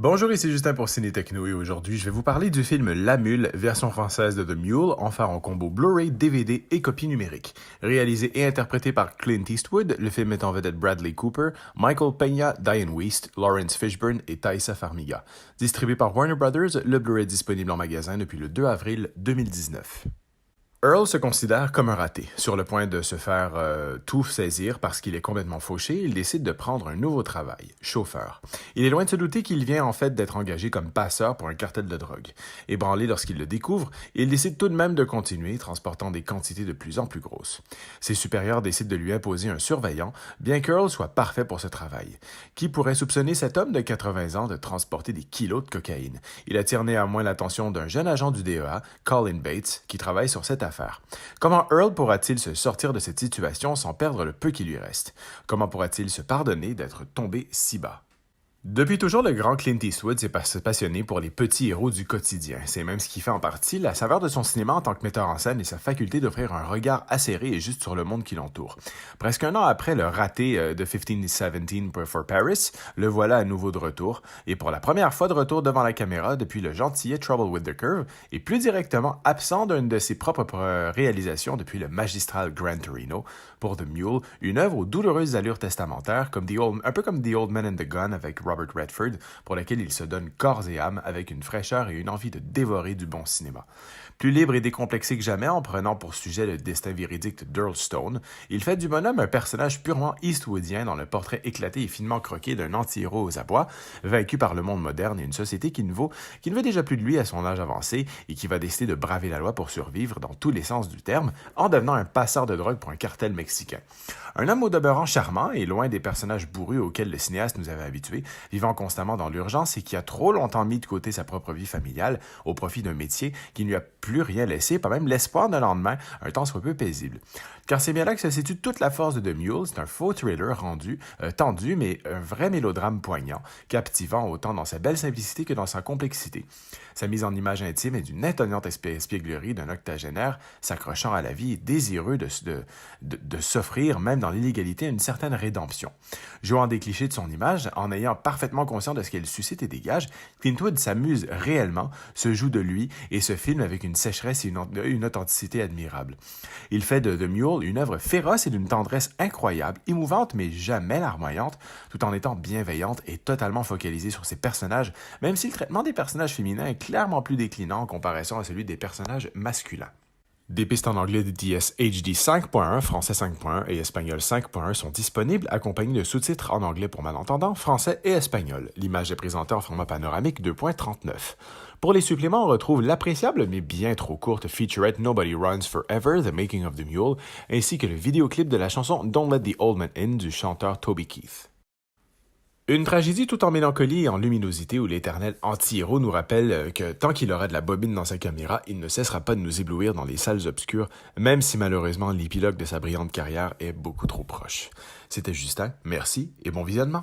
Bonjour, ici Justin pour Ciné Techno et aujourd'hui je vais vous parler du film La Mule, version française de The Mule, offert en combo Blu-ray, DVD et copie numérique. Réalisé et interprété par Clint Eastwood, le film met en vedette Bradley Cooper, Michael Peña, Diane Wiest, Lawrence Fishburne et Taissa Farmiga. Distribué par Warner Brothers, le Blu-ray est disponible en magasin depuis le 2 avril 2019. Earl se considère comme un raté. Sur le point de se faire tout saisir parce qu'il est complètement fauché, il décide de prendre un nouveau travail, chauffeur. Il est loin de se douter qu'il vient en fait d'être engagé comme passeur pour un cartel de drogue. Ébranlé lorsqu'il le découvre, il décide tout de même de continuer, transportant des quantités de plus en plus grosses. Ses supérieurs décident de lui imposer un surveillant, bien qu'Earl soit parfait pour ce travail. Qui pourrait soupçonner cet homme de 80 ans de transporter des kilos de cocaïne? Il attire néanmoins l'attention d'un jeune agent du DEA, Colin Bates, qui travaille sur cette affaire. Comment Earl pourra-t-il se sortir de cette situation sans perdre le peu qui lui reste? Comment pourra-t-il se pardonner d'être tombé si bas? Depuis toujours, le grand Clint Eastwood s'est passionné pour les petits héros du quotidien. C'est même ce qui fait en partie la saveur de son cinéma en tant que metteur en scène et sa faculté d'offrir un regard acéré et juste sur le monde qui l'entoure. Presque un an après le raté de 1517 for Paris, le voilà à nouveau de retour, et pour la première fois de retour devant la caméra depuis le gentillet Trouble with the Curve, et plus directement absent d'une de ses propres réalisations depuis le magistral Gran Torino, pour The Mule, une œuvre aux douloureuses allures testamentaires, un peu comme The Old Man and the Gun avec Robert Redford, pour lequel il se donne corps et âme avec une fraîcheur et une envie de dévorer du bon cinéma. Plus libre et décomplexé que jamais en prenant pour sujet le destin véridique d'Earl Stone, il fait du bonhomme un personnage purement eastwoodien dans le portrait éclaté et finement croqué d'un anti-héros aux abois, vaincu par le monde moderne et une société qui ne veut déjà plus de lui à son âge avancé et qui va décider de braver la loi pour survivre dans tous les sens du terme en devenant un passeur de drogue pour un cartel mexicain. Un homme au demeurant charmant et loin des personnages bourrus auxquels le cinéaste nous avait habitués, vivant constamment dans l'urgence et qui a trop longtemps mis de côté sa propre vie familiale au profit d'un métier qui ne lui a plus rien laissé, pas même l'espoir d'un lendemain, un temps soit peu paisible. Car c'est bien là que se situe toute la force de The Mule, c'est un faux thriller tendu, mais un vrai mélodrame poignant, captivant autant dans sa belle simplicité que dans sa complexité. Sa mise en image intime est d'une étonnante espièglerie d'un octogénaire s'accrochant à la vie et désireux de s'offrir, même dans l'illégalité, une certaine rédemption. Jouant des clichés de son image, en ayant parfaitement conscience de ce qu'elle suscite et dégage, Clint Eastwood s'amuse réellement, se joue de lui et se filme avec une sécheresse et une authenticité admirable. Il fait de The Mule une œuvre féroce et d'une tendresse incroyable, émouvante mais jamais larmoyante, tout en étant bienveillante et totalement focalisée sur ses personnages, même si le traitement des personnages féminins est clairement plus déclinant en comparaison à celui des personnages masculins. Des pistes en anglais de DS HD 5.1, français 5.1 et espagnol 5.1 sont disponibles, accompagnés de sous-titres en anglais pour malentendants, français et espagnol. L'image est présentée en format panoramique 2.39. Pour les suppléments, on retrouve l'appréciable mais bien trop courte featurette Nobody Runs Forever, The Making of the Mule, ainsi que le vidéoclip de la chanson Don't Let the Old Man In du chanteur Toby Keith. Une tragédie tout en mélancolie et en luminosité où l'éternel anti-héros nous rappelle que tant qu'il aura de la bobine dans sa caméra, il ne cessera pas de nous éblouir dans les salles obscures, même si malheureusement l'épilogue de sa brillante carrière est beaucoup trop proche. C'était Justin, merci et bon visionnement.